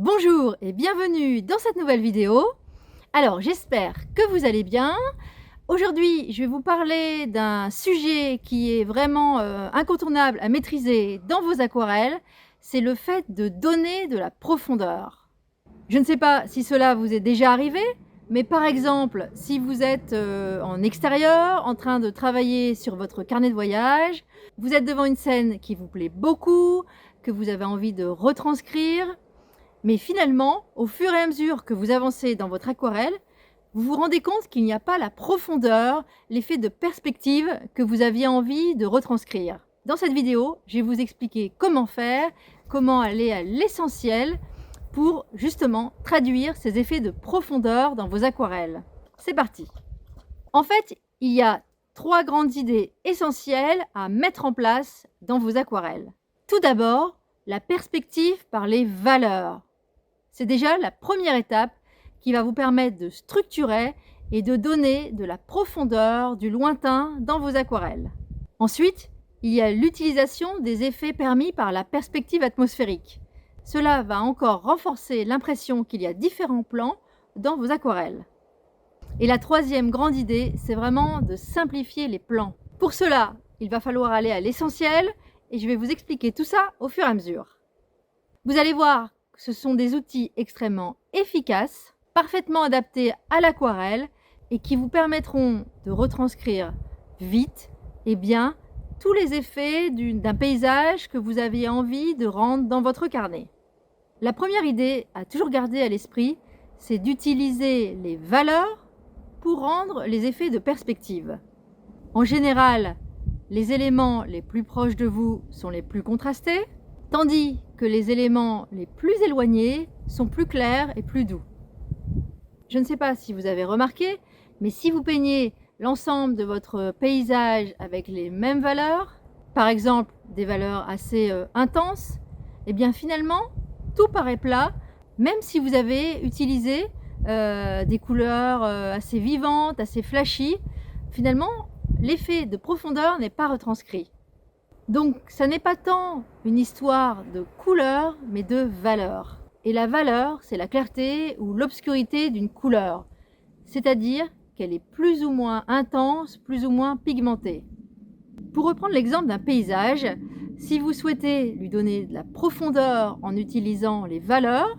Bonjour et bienvenue dans cette nouvelle vidéo. Alors j'espère que vous allez bien. Aujourd'hui je vais vous parler d'un sujet qui est vraiment incontournable à maîtriser dans vos aquarelles. C'est le fait de donner de la profondeur. Je ne sais pas si cela vous est déjà arrivé, mais par exemple si vous êtes en extérieur en train de travailler sur votre carnet de voyage, vous êtes devant une scène qui vous plaît beaucoup, que vous avez envie de retranscrire. Mais finalement, au fur et à mesure que vous avancez dans votre aquarelle, vous vous rendez compte qu'il n'y a pas la profondeur, l'effet de perspective que vous aviez envie de retranscrire. Dans cette vidéo, je vais vous expliquer comment faire, comment aller à l'essentiel pour justement traduire ces effets de profondeur dans vos aquarelles. C'est parti! En fait, il y a 3 grandes idées essentielles à mettre en place dans vos aquarelles. Tout d'abord, la perspective par les valeurs. C'est déjà la première étape qui va vous permettre de structurer et de donner de la profondeur, du lointain dans vos aquarelles. Ensuite, il y a l'utilisation des effets permis par la perspective atmosphérique. Cela va encore renforcer l'impression qu'il y a différents plans dans vos aquarelles. Et la troisième grande idée, c'est vraiment de simplifier les plans. Pour cela, il va falloir aller à l'essentiel et je vais vous expliquer tout ça au fur et à mesure. Vous allez voir, ce sont des outils extrêmement efficaces, parfaitement adaptés à l'aquarelle et qui vous permettront de retranscrire vite et bien tous les effets d'un paysage que vous aviez envie de rendre dans votre carnet. La première idée à toujours garder à l'esprit, c'est d'utiliser les valeurs pour rendre les effets de perspective. En général, les éléments les plus proches de vous sont les plus contrastés, tandis que les éléments les plus éloignés sont plus clairs et plus doux. Je ne sais pas si vous avez remarqué, mais si vous peignez l'ensemble de votre paysage avec les mêmes valeurs, par exemple des valeurs assez intenses, et bien finalement tout paraît plat, même si vous avez utilisé des couleurs assez vivantes, assez flashy. Finalement, l'effet de profondeur n'est pas retranscrit. Donc, ça n'est pas tant une histoire de couleur, mais de valeur. Et la valeur, c'est la clarté ou l'obscurité d'une couleur. C'est-à-dire qu'elle est plus ou moins intense, plus ou moins pigmentée. Pour reprendre l'exemple d'un paysage, si vous souhaitez lui donner de la profondeur en utilisant les valeurs,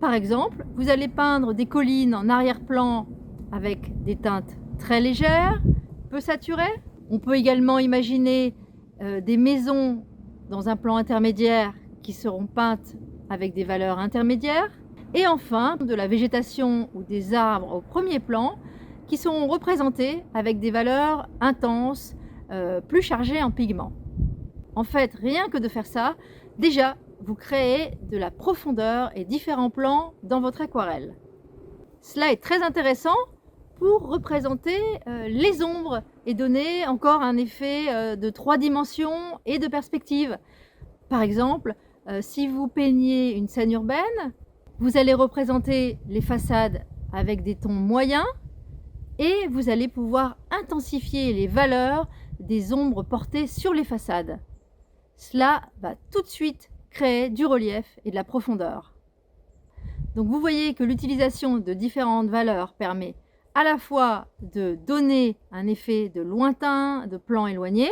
par exemple, vous allez peindre des collines en arrière-plan avec des teintes très légères, peu saturées. On peut également imaginer des maisons dans un plan intermédiaire qui seront peintes avec des valeurs intermédiaires, et enfin de la végétation ou des arbres au premier plan qui seront représentés avec des valeurs intenses, plus chargées en pigments. En fait, rien que de faire ça, déjà vous créez de la profondeur et différents plans dans votre aquarelle. Cela est très intéressant pour représenter les ombres et donner encore un effet de 3 dimensions et de perspective. Par exemple, si vous peignez une scène urbaine, vous allez représenter les façades avec des tons moyens et vous allez pouvoir intensifier les valeurs des ombres portées sur les façades. Cela va tout de suite créer du relief et de la profondeur. Donc vous voyez que l'utilisation de différentes valeurs permet à la fois de donner un effet de lointain, de plan éloigné,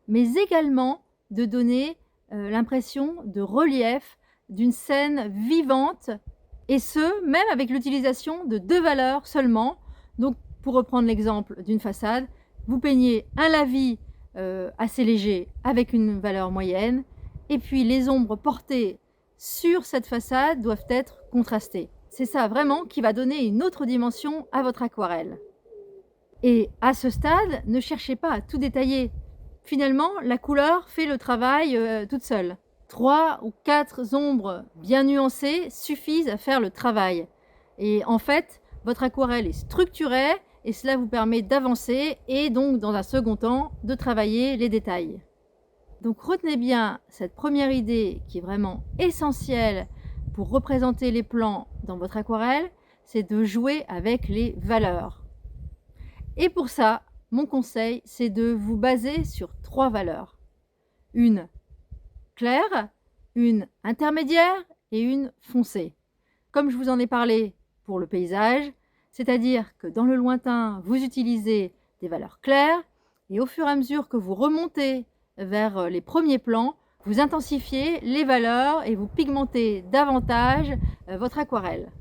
mais également de donner l'impression de relief d'une scène vivante, et ce, même avec l'utilisation de 2 valeurs seulement. Donc pour reprendre l'exemple d'une façade, vous peignez un lavis assez léger avec une valeur moyenne, et puis les ombres portées sur cette façade doivent être contrastées. C'est ça vraiment qui va donner une autre dimension à votre aquarelle. Et à ce stade, ne cherchez pas à tout détailler. Finalement, la couleur fait le travail toute seule. 3 ou 4 ombres bien nuancées suffisent à faire le travail. Et en fait, votre aquarelle est structurée et cela vous permet d'avancer et donc dans un second temps de travailler les détails. Donc retenez bien cette première idée qui est vraiment essentielle pour représenter les plans dans votre aquarelle, c'est de jouer avec les valeurs. Et pour ça, mon conseil, c'est de vous baser sur 3 valeurs. Une claire, une intermédiaire et une foncée. Comme je vous en ai parlé pour le paysage, c'est-à-dire que dans le lointain, vous utilisez des valeurs claires et au fur et à mesure que vous remontez vers les premiers plans, vous intensifiez les valeurs et vous pigmentez davantage votre aquarelle.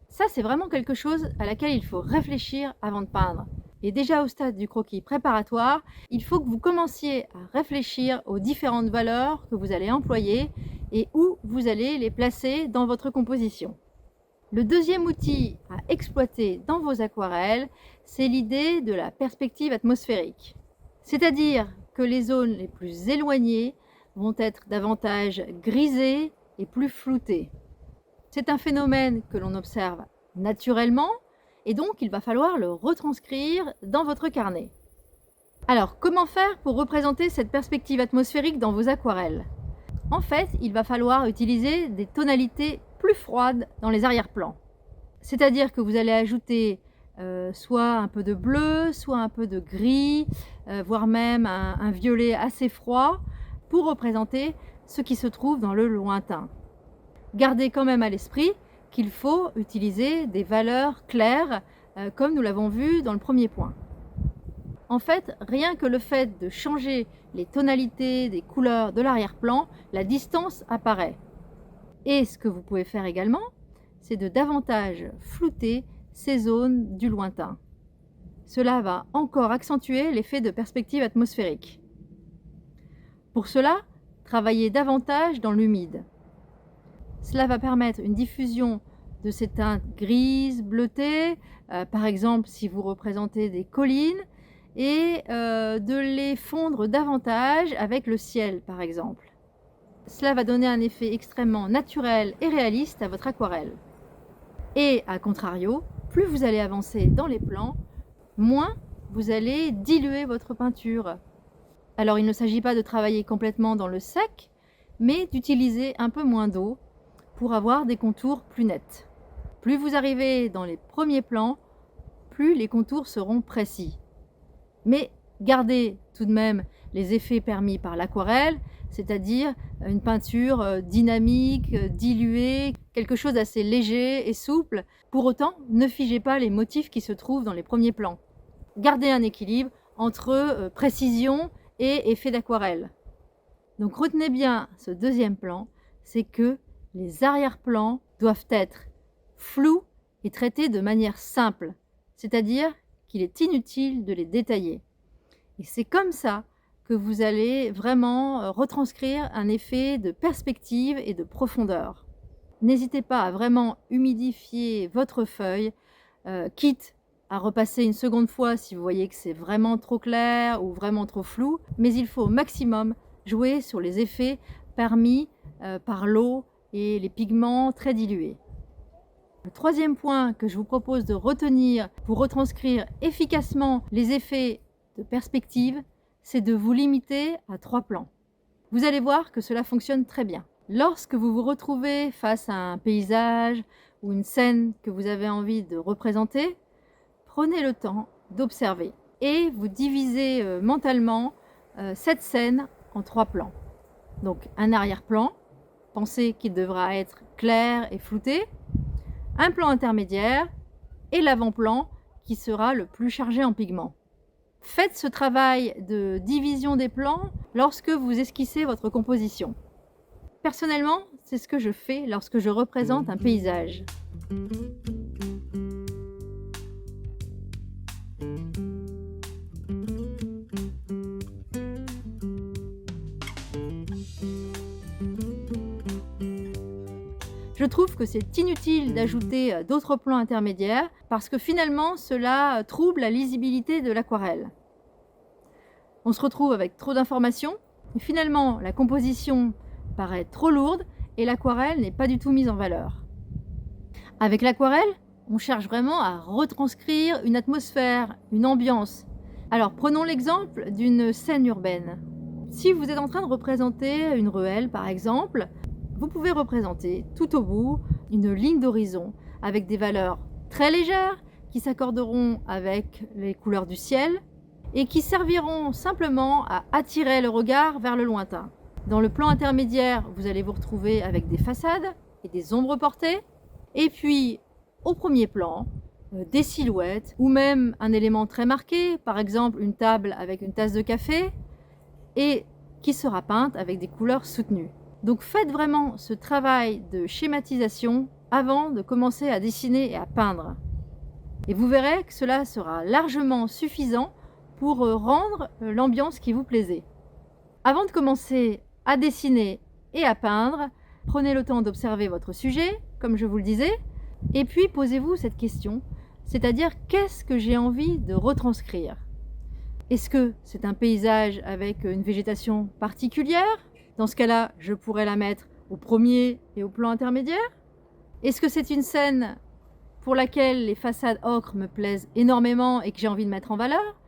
Ça, c'est vraiment quelque chose à laquelle il faut réfléchir avant de peindre. Et déjà au stade du croquis préparatoire, il faut que vous commenciez à réfléchir aux différentes valeurs que vous allez employer et où vous allez les placer dans votre composition. Le deuxième outil à exploiter dans vos aquarelles, c'est l'idée de la perspective atmosphérique. C'est-à-dire que les zones les plus éloignées vont être davantage grisées et plus floutées. C'est un phénomène que l'on observe naturellement et donc il va falloir le retranscrire dans votre carnet. Alors, comment faire pour représenter cette perspective atmosphérique dans vos aquarelles? En fait, il va falloir utiliser des tonalités plus froides dans les arrière-plans. C'est-à-dire que vous allez ajouter soit un peu de bleu, soit un peu de gris, voire même un violet assez froid pour représenter ce qui se trouve dans le lointain. Gardez quand même à l'esprit qu'il faut utiliser des valeurs claires, comme nous l'avons vu dans le premier point. En fait, rien que le fait de changer les tonalités des couleurs de l'arrière-plan, la distance apparaît. Et ce que vous pouvez faire également, c'est de davantage flouter ces zones du lointain. Cela va encore accentuer l'effet de perspective atmosphérique. Pour cela, travaillez davantage dans l'humide. Cela va permettre une diffusion de ces teintes grises, bleutées, par exemple si vous représentez des collines, et de les fondre davantage avec le ciel, par exemple. Cela va donner un effet extrêmement naturel et réaliste à votre aquarelle. Et à contrario, plus vous allez avancer dans les plans, moins vous allez diluer votre peinture. Alors il ne s'agit pas de travailler complètement dans le sec, mais d'utiliser un peu moins d'eau pour avoir des contours plus nets. Plus vous arrivez dans les premiers plans, plus les contours seront précis. Mais gardez tout de même les effets permis par l'aquarelle, c'est-à-dire une peinture dynamique, diluée, quelque chose d'assez léger et souple. Pour autant, ne figez pas les motifs qui se trouvent dans les premiers plans. Gardez un équilibre entre précision et effet d'aquarelle. Donc retenez bien ce deuxième plan, c'est que les arrière-plans doivent être flous et traités de manière simple, c'est-à-dire qu'il est inutile de les détailler. Et c'est comme ça que vous allez vraiment retranscrire un effet de perspective et de profondeur. N'hésitez pas à vraiment humidifier votre feuille, quitte à repasser une seconde fois si vous voyez que c'est vraiment trop clair ou vraiment trop flou, mais il faut au maximum jouer sur les effets permis par l'eau et les pigments très dilués. Le troisième point que je vous propose de retenir pour retranscrire efficacement les effets de perspective, c'est de vous limiter à 3 plans. Vous allez voir que cela fonctionne très bien. Lorsque vous vous retrouvez face à un paysage ou une scène que vous avez envie de représenter, prenez le temps d'observer et vous divisez mentalement cette scène en 3 plans. Donc un arrière-plan, pensez qu'il devra être clair et flouté, un plan intermédiaire et l'avant-plan qui sera le plus chargé en pigments. Faites ce travail de division des plans lorsque vous esquissez votre composition. Personnellement, c'est ce que je fais lorsque je représente un paysage. Je trouve que c'est inutile d'ajouter d'autres plans intermédiaires parce que finalement cela trouble la lisibilité de l'aquarelle. On se retrouve avec trop d'informations et finalement la composition paraît trop lourde et l'aquarelle n'est pas du tout mise en valeur. Avec l'aquarelle, on cherche vraiment à retranscrire une atmosphère, une ambiance. Alors prenons l'exemple d'une scène urbaine. Si vous êtes en train de représenter une ruelle par exemple, vous pouvez représenter tout au bout une ligne d'horizon avec des valeurs très légères qui s'accorderont avec les couleurs du ciel et qui serviront simplement à attirer le regard vers le lointain. Dans le plan intermédiaire, vous allez vous retrouver avec des façades et des ombres portées. Et puis, au premier plan, des silhouettes ou même un élément très marqué, par exemple une table avec une tasse de café, et qui sera peinte avec des couleurs soutenues. Donc faites vraiment ce travail de schématisation avant de commencer à dessiner et à peindre. Et vous verrez que cela sera largement suffisant pour rendre l'ambiance qui vous plaisait. Avant de commencer à dessiner et à peindre, prenez le temps d'observer votre sujet, comme je vous le disais, et puis posez-vous cette question, c'est-à-dire qu'est-ce que j'ai envie de retranscrire? Est-ce que c'est un paysage avec une végétation particulière? Dans ce cas-là, je pourrais la mettre au premier et au plan intermédiaire. Est-ce que c'est une scène pour laquelle les façades ocre me plaisent énormément et que j'ai envie de mettre en valeur?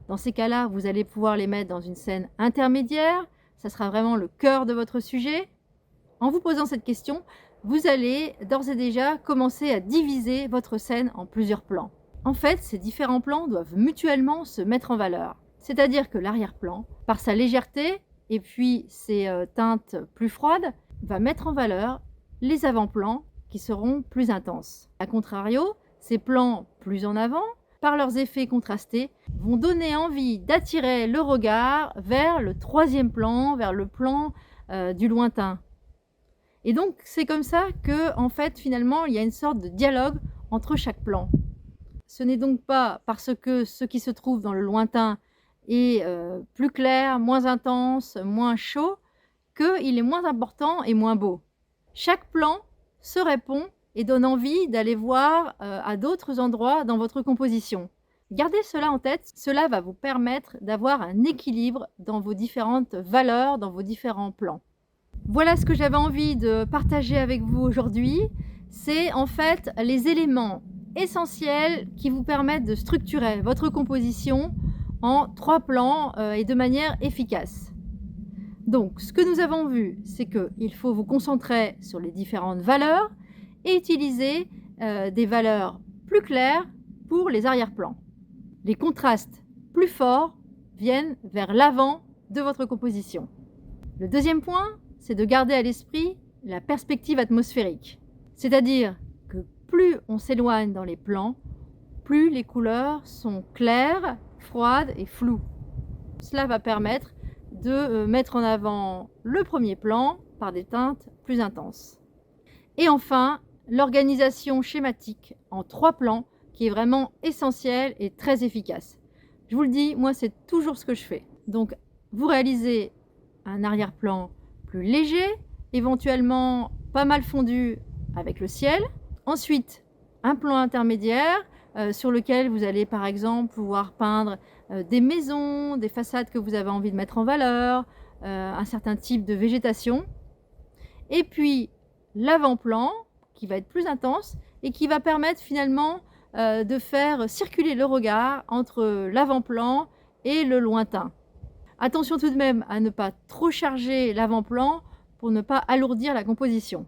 Dans ces cas-là, vous allez pouvoir les mettre dans une scène intermédiaire. Ça sera vraiment le cœur de votre sujet. En vous posant cette question, vous allez d'ores et déjà commencer à diviser votre scène en plusieurs plans. En fait, ces différents plans doivent mutuellement se mettre en valeur. C'est-à-dire que l'arrière-plan, par sa légèreté et puis ses teintes plus froides, va mettre en valeur les avant-plans qui seront plus intenses. A contrario, ces plans plus en avant, par leurs effets contrastés, vont donner envie d'attirer le regard vers le troisième plan, vers le plan du lointain. Et donc, c'est comme ça que, en fait, finalement, il y a une sorte de dialogue entre chaque plan. Ce n'est donc pas parce que ce qui se trouve dans le lointain est plus clair, moins intense, moins chaud, qu'il est moins important et moins beau. Chaque plan se répond et donne envie d'aller voir à d'autres endroits dans votre composition. Gardez cela en tête, cela va vous permettre d'avoir un équilibre dans vos différentes valeurs, dans vos différents plans. Voilà ce que j'avais envie de partager avec vous aujourd'hui. C'est en fait les éléments essentiels qui vous permettent de structurer votre composition en 3 plans et de manière efficace. Donc, ce que nous avons vu, c'est qu'il faut vous concentrer sur les différentes valeurs et utiliser des valeurs plus claires pour les arrière-plans. Les contrastes plus forts viennent vers l'avant de votre composition. Le deuxième point, c'est de garder à l'esprit la perspective atmosphérique. C'est-à-dire que plus on s'éloigne dans les plans, plus les couleurs sont claires, froides et floues. Cela va permettre de mettre en avant le premier plan par des teintes plus intenses. Et enfin, l'organisation schématique en 3 plans qui est vraiment essentielle et très efficace. Je vous le dis, moi c'est toujours ce que je fais. Donc vous réalisez un arrière-plan plus léger, éventuellement pas mal fondu avec le ciel. Ensuite, un plan intermédiaire sur lequel vous allez par exemple pouvoir peindre des maisons, des façades que vous avez envie de mettre en valeur, un certain type de végétation. Et puis l'avant-plan qui va être plus intense et qui va permettre finalement de faire circuler le regard entre l'avant-plan et le lointain. Attention tout de même à ne pas trop charger l'avant-plan pour ne pas alourdir la composition.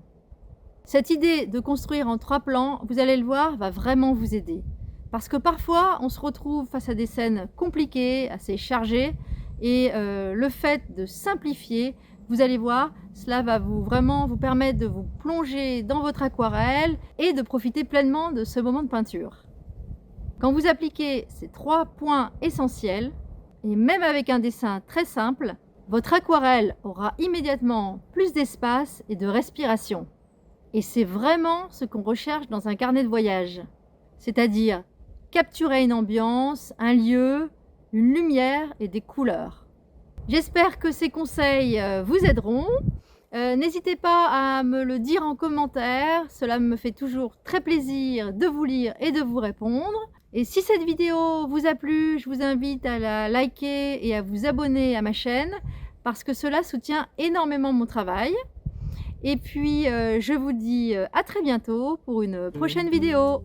Cette idée de construire en 3 plans, vous allez le voir, va vraiment vous aider. Parce que parfois, on se retrouve face à des scènes compliquées, assez chargées, et le fait de simplifier, vous allez voir, cela va vraiment vous permettre de vous plonger dans votre aquarelle et de profiter pleinement de ce moment de peinture. Quand vous appliquez ces 3 points essentiels, et même avec un dessin très simple, votre aquarelle aura immédiatement plus d'espace et de respiration. Et c'est vraiment ce qu'on recherche dans un carnet de voyage. C'est-à-dire capturer une ambiance, un lieu, une lumière et des couleurs. J'espère que ces conseils vous aideront. N'hésitez pas à me le dire en commentaire, cela me fait toujours très plaisir de vous lire et de vous répondre. Et si cette vidéo vous a plu, je vous invite à la liker et à vous abonner à ma chaîne parce que cela soutient énormément mon travail. Et puis je vous dis à très bientôt pour une prochaine vidéo.